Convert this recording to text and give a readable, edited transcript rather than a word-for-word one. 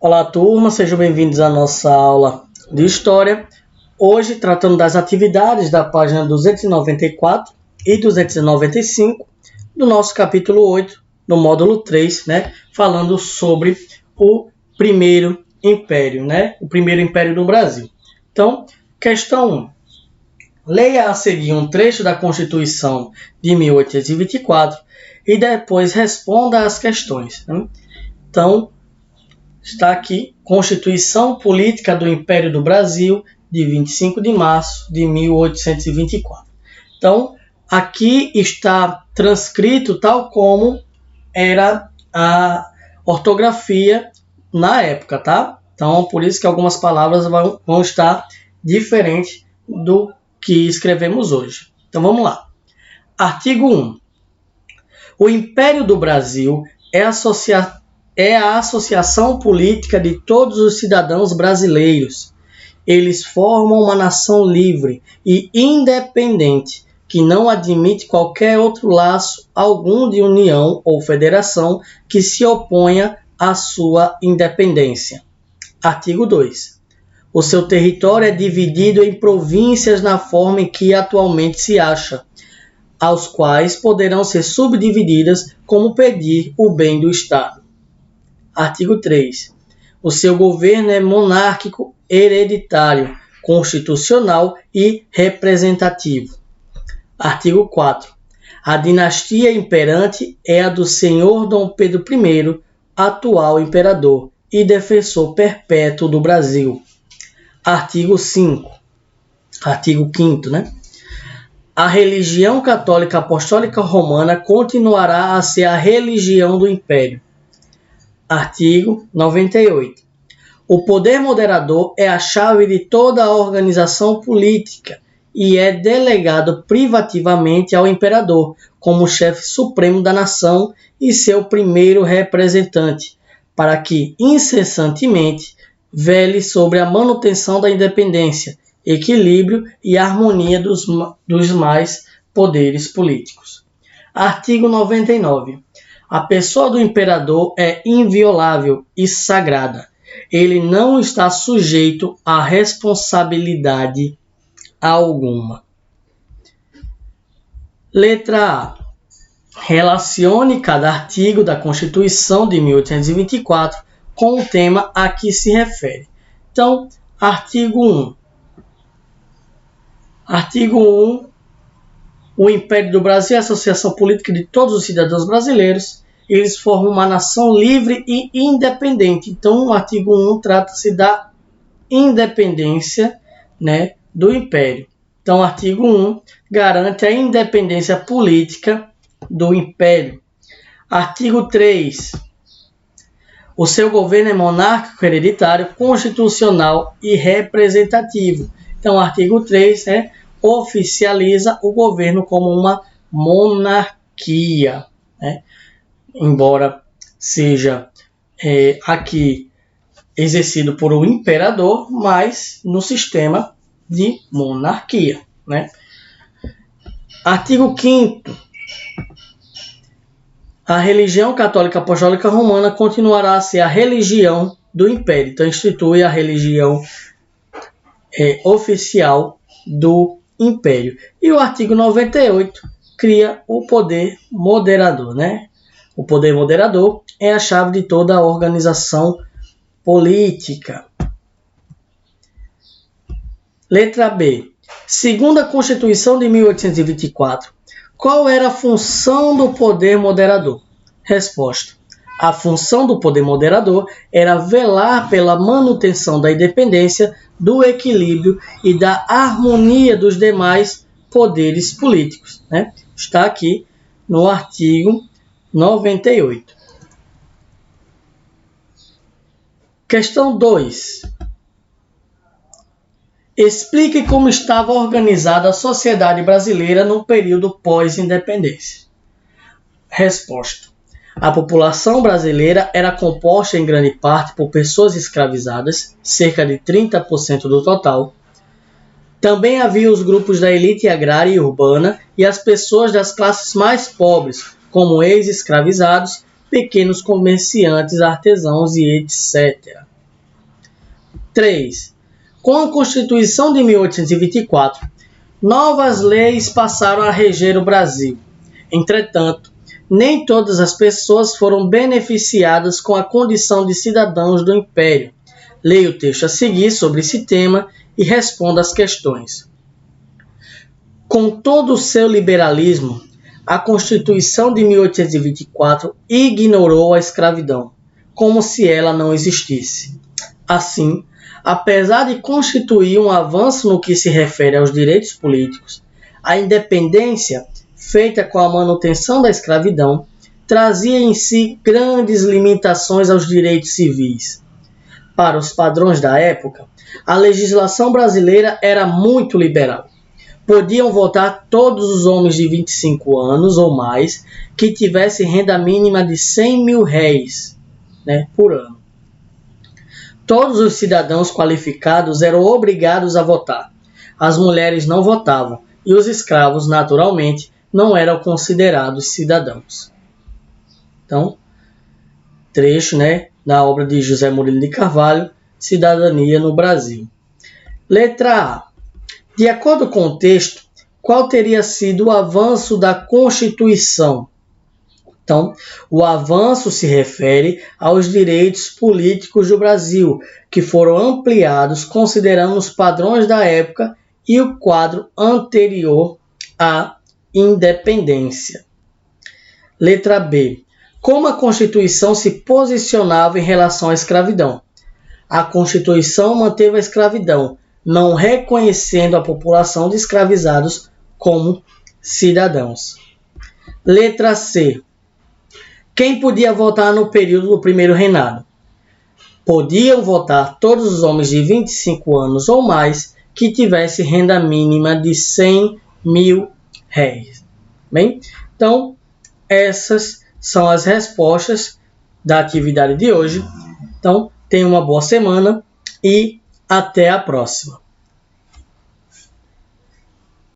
Olá, turma, sejam bem-vindos à nossa aula de História. Hoje, tratando das atividades da página 294 e 295 do nosso capítulo 8, no módulo 3, falando sobre o Primeiro Império, o Primeiro Império do Brasil. Então, questão 1. Leia a seguir um trecho da Constituição de 1824 e depois responda às questões. Então, está aqui, Constituição Política do Império do Brasil, de 25 de março de 1824. Então, aqui está transcrito tal como era a ortografia na época, tá? Então, por isso que algumas palavras vão estar diferentes do que escrevemos hoje. Então, vamos lá. Artigo 1. O Império do Brasil é a associação política de todos os cidadãos brasileiros. Eles formam uma nação livre e independente, que não admite qualquer outro laço algum de união ou federação que se oponha à sua independência. Artigo 2. O seu território é dividido em províncias na forma em que atualmente se acha, aos quais poderão ser subdivididas como pedir o bem do Estado. Artigo 3. O seu governo é monárquico, hereditário, constitucional e representativo. Artigo 4. A dinastia imperante é a do senhor Dom Pedro I, atual imperador e defensor perpétuo do Brasil. Artigo 5. Artigo 5º, A religião católica apostólica romana continuará a ser a religião do Império. Artigo 98. O poder moderador é a chave de toda a organização política e é delegado privativamente ao imperador como chefe supremo da nação e seu primeiro representante, para que incessantemente vele sobre a manutenção da independência, equilíbrio e harmonia dos mais poderes políticos. Artigo 99. A pessoa do imperador é inviolável e sagrada. Ele não está sujeito a responsabilidade alguma. Letra A. Relacione cada artigo da Constituição de 1824 com o tema a que se refere. Então, artigo 1. Artigo 1. O Império do Brasil é a associação política de todos os cidadãos brasileiros. Eles formam uma nação livre e independente. Então, o artigo 1 trata-se da independência, do Império. Então, o artigo 1 garante a independência política do Império. Artigo 3. O seu governo é monárquico, hereditário, constitucional e representativo. Então, o artigo 3, oficializa o governo como uma monarquia, embora seja aqui exercido por um imperador, mas no sistema de monarquia. Artigo 5º. A religião católica apostólica romana continuará a ser a religião do Império. Então, institui a religião oficial do Império. E o artigo 98 cria o poder moderador. O poder moderador é a chave de toda a organização política. Letra B. Segundo a Constituição de 1824, qual era a função do poder moderador? Resposta. A função do poder moderador era velar pela manutenção da independência, do equilíbrio e da harmonia dos demais poderes políticos. Está aqui no artigo 98. Questão 2. Explique como estava organizada a sociedade brasileira no período pós-independência. Resposta. A população brasileira era composta em grande parte por pessoas escravizadas, cerca de 30% do total. Também havia os grupos da elite agrária e urbana e as pessoas das classes mais pobres, como ex-escravizados, pequenos comerciantes, artesãos e etc. 3. Com a Constituição de 1824, novas leis passaram a reger o Brasil. Entretanto, nem todas as pessoas foram beneficiadas com a condição de cidadãos do Império. Leia o texto a seguir sobre esse tema e responda as questões. Com todo o seu liberalismo, a Constituição de 1824 ignorou a escravidão, como se ela não existisse. Assim, apesar de constituir um avanço no que se refere aos direitos políticos, a independência, feita com a manutenção da escravidão, trazia em si grandes limitações aos direitos civis. Para os padrões da época, a legislação brasileira era muito liberal. Podiam votar todos os homens de 25 anos ou mais que tivessem renda mínima de 100 mil réis, por ano. Todos os cidadãos qualificados eram obrigados a votar. As mulheres não votavam e os escravos, naturalmente, não eram considerados cidadãos. Então, trecho da obra de José Murilo de Carvalho, Cidadania no Brasil. Letra A. De acordo com o texto, qual teria sido o avanço da Constituição? Então, o avanço se refere aos direitos políticos do Brasil, que foram ampliados considerando os padrões da época e o quadro anterior à independência. Letra B. Como a Constituição se posicionava em relação à escravidão? A Constituição manteve a escravidão, não reconhecendo a população de escravizados como cidadãos. Letra C. Quem podia votar no período do primeiro reinado? Podiam votar todos os homens de 25 anos ou mais que tivessem renda mínima de 100 mil réis. Bem, então, essas são as respostas da atividade de hoje. Então, tenha uma boa semana e até a próxima.